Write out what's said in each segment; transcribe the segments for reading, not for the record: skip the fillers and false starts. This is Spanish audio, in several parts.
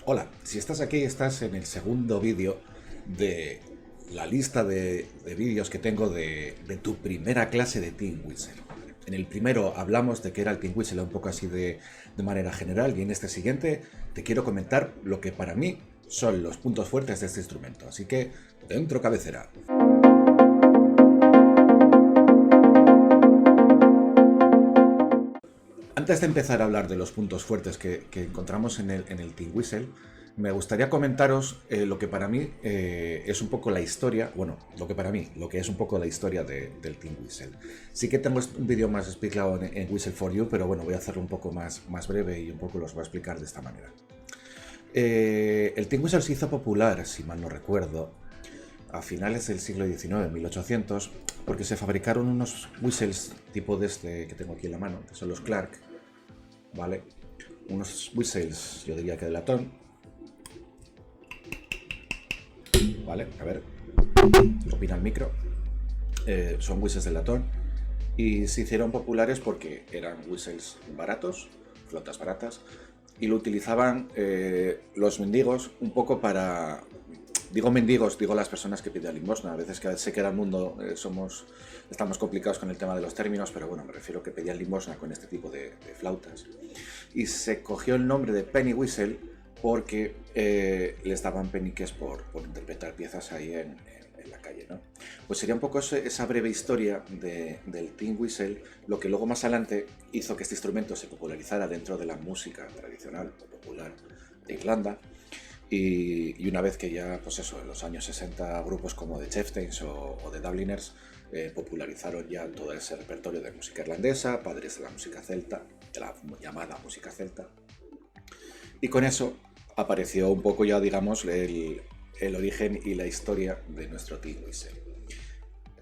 Hola, si estás aquí, estás en el segundo vídeo de la lista de vídeos que tengo de tu primera clase de Tin Whistle. En el primero hablamos de qué era el Tin Whistle un poco así de manera general, y en este siguiente te quiero comentar lo que para mí son los puntos fuertes de este instrumento. Así que, dentro cabecera. Antes de empezar a hablar de los puntos fuertes que encontramos en el Tin Whistle, me gustaría comentaros lo que para mí es un poco la historia, bueno, lo que es un poco la historia del Tin Whistle. Sí que tengo un vídeo más explicado en Whistle for You, pero bueno, voy a hacerlo un poco más breve y un poco los voy a explicar de esta manera. El Tin Whistle se hizo popular, si mal no recuerdo, a finales del siglo XIX, 1800, porque se fabricaron unos whistles tipo de este que tengo aquí en la mano, que son los Clark, ¿vale? Unos whistles, yo diría que de latón, ¿vale? A ver, ¿qué opina el micro? Son whistles de latón y se hicieron populares porque eran whistles baratos, flotas baratas, y lo utilizaban los mendigos un poco para... Digo mendigos, digo las personas que piden limosna. A veces que sé que en el mundo estamos complicados con el tema de los términos, pero bueno, me refiero que pedían limosna con este tipo de flautas. Y se cogió el nombre de penny whistle porque les daban peniques por interpretar piezas ahí en la calle, ¿no? Pues sería un poco esa breve historia del tin whistle, lo que luego más adelante hizo que este instrumento se popularizara dentro de la música tradicional o popular de Irlanda. Y una vez que ya, pues eso, en los años 60 grupos como The Chieftains o The Dubliners popularizaron ya todo ese repertorio de música irlandesa, padres de la música celta, de la llamada música celta. Y con eso apareció un poco ya, digamos, el origen y la historia de nuestro tin whistle.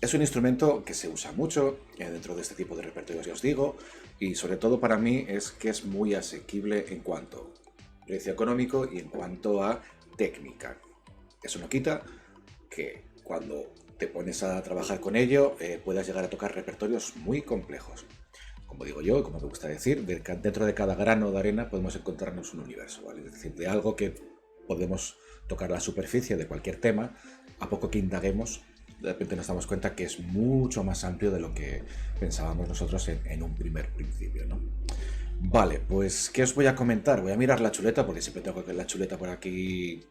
Es un instrumento que se usa mucho dentro de este tipo de repertorios, ya os digo, y sobre todo para mí es que es muy asequible en cuanto a precio económico y en cuanto a técnica. Eso no quita que cuando te pones a trabajar con ello puedas llegar a tocar repertorios muy complejos. Como digo yo, como me gusta decir, dentro de cada grano de arena podemos encontrarnos un universo, ¿vale? Es decir, de algo que podemos tocar la superficie de cualquier tema, a poco que indaguemos, de repente nos damos cuenta que es mucho más amplio de lo que pensábamos nosotros en un primer principio, ¿no? Vale, pues ¿qué os voy a comentar? Voy a mirar la chuleta, porque siempre tengo que la chuleta por aquí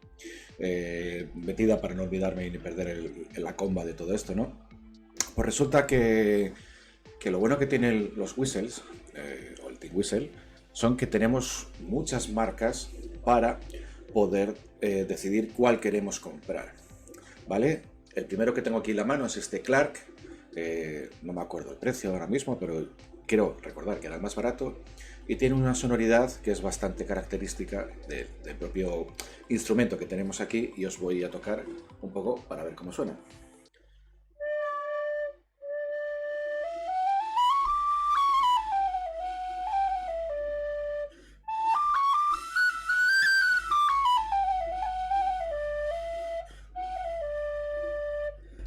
metida para no olvidarme ni perder la comba de todo esto, ¿no? Pues resulta que lo bueno que tienen los whistles, o el tin whistle, son que tenemos muchas marcas para poder decidir cuál queremos comprar, ¿vale? El primero que tengo aquí en la mano es este Clark, no me acuerdo el precio ahora mismo, pero quiero recordar que era el más barato y tiene una sonoridad que es bastante característica del propio instrumento que tenemos aquí, y os voy a tocar un poco para ver cómo suena.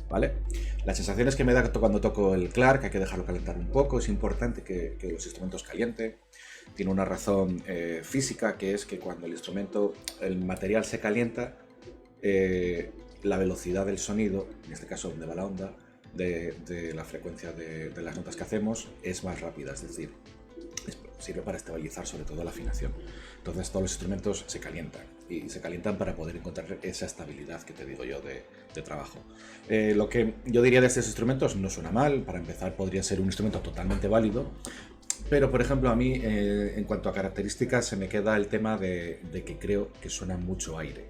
¿Vale? Las sensaciones que me da cuando toco el Clark, hay que dejarlo calentar un poco, es importante que los instrumentos calienten. Tiene una razón física, que es que cuando el instrumento, el material se calienta, la velocidad del sonido, en este caso donde va la onda, de la frecuencia de las notas que hacemos, es más rápida, es decir, sirve para estabilizar sobre todo la afinación. Entonces todos los instrumentos se calientan y se calientan para poder encontrar esa estabilidad que te digo yo de trabajo. Lo que yo diría de estos instrumentos no suena mal. Para empezar, podría ser un instrumento totalmente válido, pero por ejemplo a mí en cuanto a características se me queda el tema de que creo que suena mucho aire.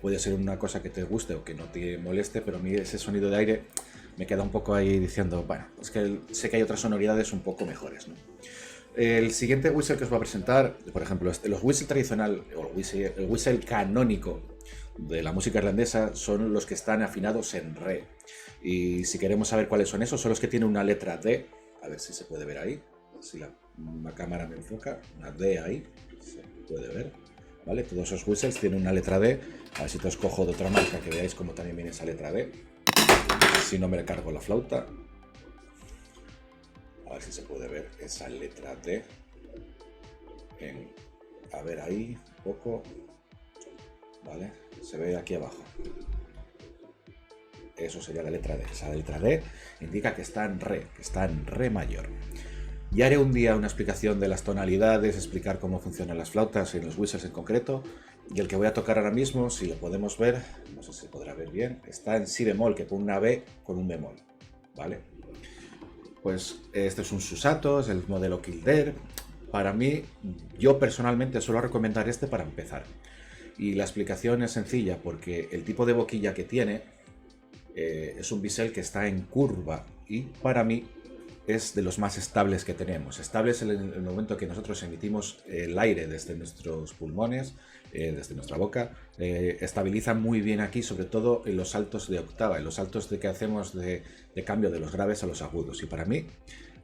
Puede ser una cosa que te guste o que no te moleste, pero a mí ese sonido de aire me queda un poco ahí diciendo, bueno, es que sé que hay otras sonoridades un poco mejores, ¿no? El siguiente whistle que os voy a presentar, por ejemplo, los whistle tradicional o el whistle canónico de la música irlandesa son los que están afinados en re. Y si queremos saber cuáles son esos, son los que tienen una letra D. A ver si se puede ver ahí, si la cámara me enfoca, una D ahí, se puede ver. ¿Vale? Todos esos whistles tienen una letra D. A ver si te os cojo de otra marca que veáis cómo también viene esa letra D. Si no me cargo la flauta. A ver si se puede ver esa letra D. A ver ahí, un poco. ¿vale? Se ve aquí abajo. Eso sería la letra D. Esa letra D indica que está en re mayor. Ya haré un día una explicación de las tonalidades, explicar cómo funcionan las flautas en los whistles en concreto. Y el que voy a tocar ahora mismo, si lo podemos ver, no sé si se podrá ver bien, está en si bemol, que pone una B con un bemol, ¿vale? Pues este es un Susato, es el modelo Kildare. Para mí, yo personalmente suelo recomendar este para empezar. Y la explicación es sencilla, porque el tipo de boquilla que tiene es un bisel que está en curva y para mí es de los más estables que tenemos. Estables en el momento que nosotros emitimos el aire desde nuestros pulmones, desde nuestra boca, estabiliza muy bien aquí, sobre todo en los saltos de octava, en los saltos que hacemos de cambio de los graves a los agudos. Y para mí,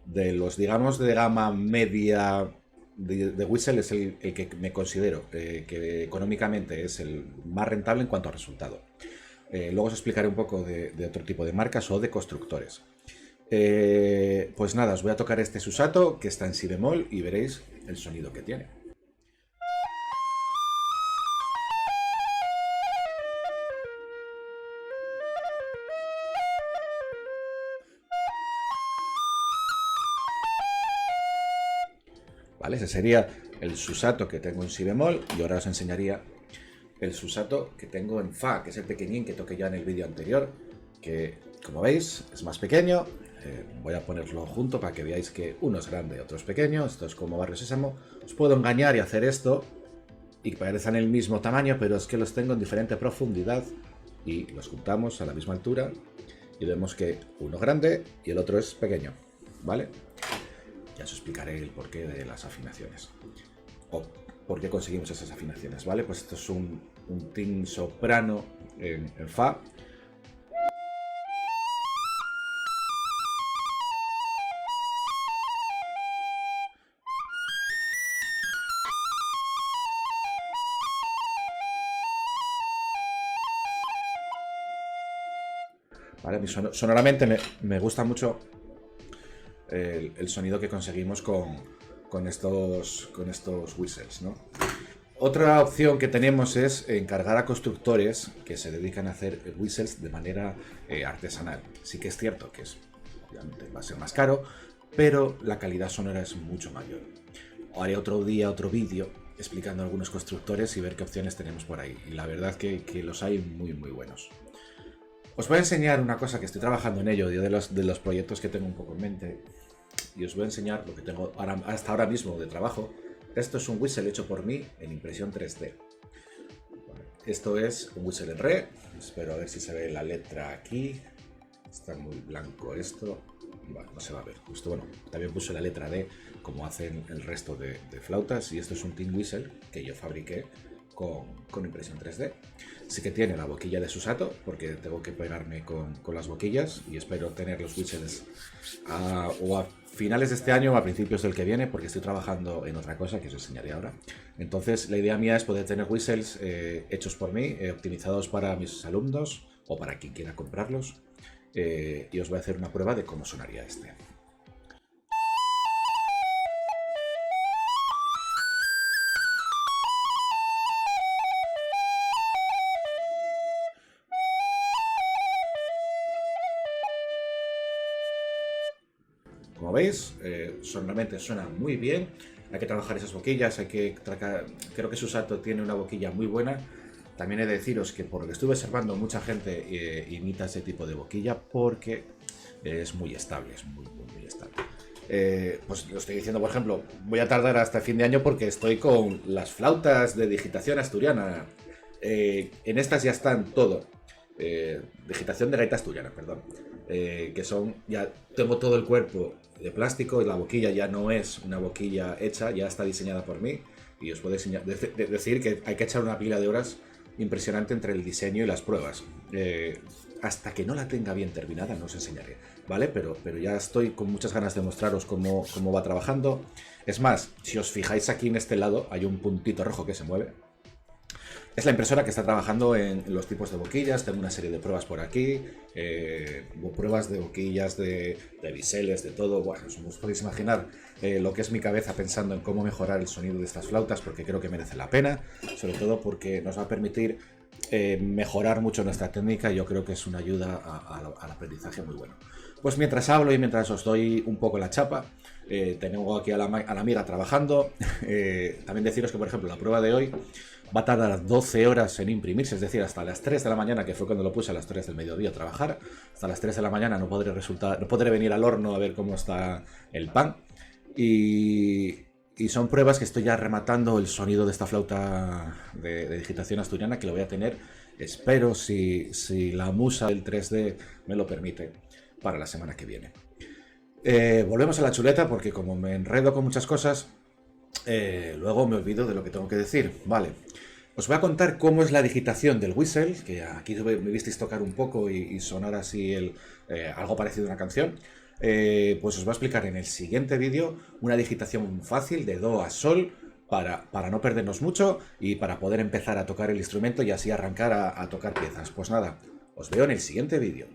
de los, digamos, de gama media de whistle, es el que me considero que económicamente es el más rentable en cuanto a resultado. Luego os explicaré un poco de otro tipo de marcas o de constructores. Pues nada, os voy a tocar este Susato que está en si bemol y veréis el sonido que tiene. ¿Vale? Ese sería el Susato que tengo en si bemol y ahora os enseñaría el Susato que tengo en fa, que es el pequeñín que toqué ya en el vídeo anterior, que como veis es más pequeño. Voy a ponerlo junto para que veáis que uno es grande, otro es pequeño. Esto es como Barrio Sésamo. Os puedo engañar y hacer esto y que parecen el mismo tamaño, pero es que los tengo en diferente profundidad y los juntamos a la misma altura y vemos que uno es grande y el otro es pequeño, ¿vale? Ya os explicaré el porqué de las afinaciones o por qué conseguimos esas afinaciones, ¿vale? Pues esto es un tin soprano en fa. ¿Vale? Sonoramente me gusta mucho el sonido que conseguimos con estos whistles, ¿no? Otra opción que tenemos es encargar a constructores que se dedican a hacer whistles de manera artesanal. Sí que es cierto que obviamente va a ser más caro, pero la calidad sonora es mucho mayor. Haré otro día otro vídeo explicando algunos constructores y ver qué opciones tenemos por ahí. Y la verdad que los hay muy muy buenos. Os voy a enseñar una cosa que estoy trabajando en ello, de los proyectos que tengo un poco en mente. Y os voy a enseñar lo que tengo hasta ahora mismo de trabajo. Esto es un whistle hecho por mí en impresión 3D. Esto es un whistle en re. Espero a ver si se ve la letra aquí. Está muy blanco esto. Bueno, no se va a ver. Justo, bueno, también puse la letra D como hacen el resto de flautas. Y esto es un tin whistle que yo fabriqué con impresión 3D. Sí que tiene la boquilla de Susato, porque tengo que pegarme con las boquillas y espero tener los whistles o a finales de este año o a principios del que viene, porque estoy trabajando en otra cosa que os enseñaré ahora. Entonces la idea mía es poder tener whistles hechos por mí, optimizados para mis alumnos o para quien quiera comprarlos, y os voy a hacer una prueba de cómo sonaría este. Como veis, sonoramente suena muy bien. Hay que trabajar esas boquillas, creo que Susato tiene una boquilla muy buena. También he de deciros que por lo que estuve observando, mucha gente imita ese tipo de boquilla porque es muy estable, es muy estable. Pues lo estoy diciendo, por ejemplo, voy a tardar hasta el fin de año porque estoy con las flautas de digitación asturiana. En estas ya están todo. Digitación de gaita asturiana, perdón. Que son, ya tengo todo el cuerpo de plástico y la boquilla ya no es una boquilla hecha, ya está diseñada por mí. Y os puedo decir que hay que echar una pila de horas impresionante entre el diseño y las pruebas. Hasta que no la tenga bien terminada no os enseñaré, ¿vale? Pero ya estoy con muchas ganas de mostraros cómo va trabajando. Es más, si os fijáis aquí en este lado hay un puntito rojo que se mueve. Es la impresora que está trabajando en los tipos de boquillas. Tengo una serie de pruebas por aquí, pruebas de boquillas, de biseles, de todo. Bueno, os podéis imaginar lo que es mi cabeza pensando en cómo mejorar el sonido de estas flautas, porque creo que merece la pena, sobre todo porque nos va a permitir mejorar mucho nuestra técnica, y yo creo que es una ayuda al aprendizaje muy bueno. Pues mientras hablo y mientras os doy un poco la chapa, tengo aquí a la amiga trabajando. También deciros que, por ejemplo, la prueba de hoy va a tardar 12 horas en imprimirse, es decir, hasta las 3 de la mañana, que fue cuando lo puse a las 3 del mediodía a trabajar. Hasta las 3 de la mañana no podré venir al horno a ver cómo está el pan. Y son pruebas que estoy ya rematando el sonido de esta flauta de digitación asturiana, que lo voy a tener, espero, si la musa del 3D me lo permite, para la semana que viene. Volvemos a la chuleta, porque como me enredo con muchas cosas, luego me olvido de lo que tengo que decir. Vale, os voy a contar cómo es la digitación del whistle, que aquí me visteis tocar un poco y sonar así algo parecido a una canción. Pues os voy a explicar en el siguiente vídeo una digitación fácil de do a sol, para no perdernos mucho y para poder empezar a tocar el instrumento y así arrancar a tocar piezas. Pues nada, os veo en el siguiente vídeo.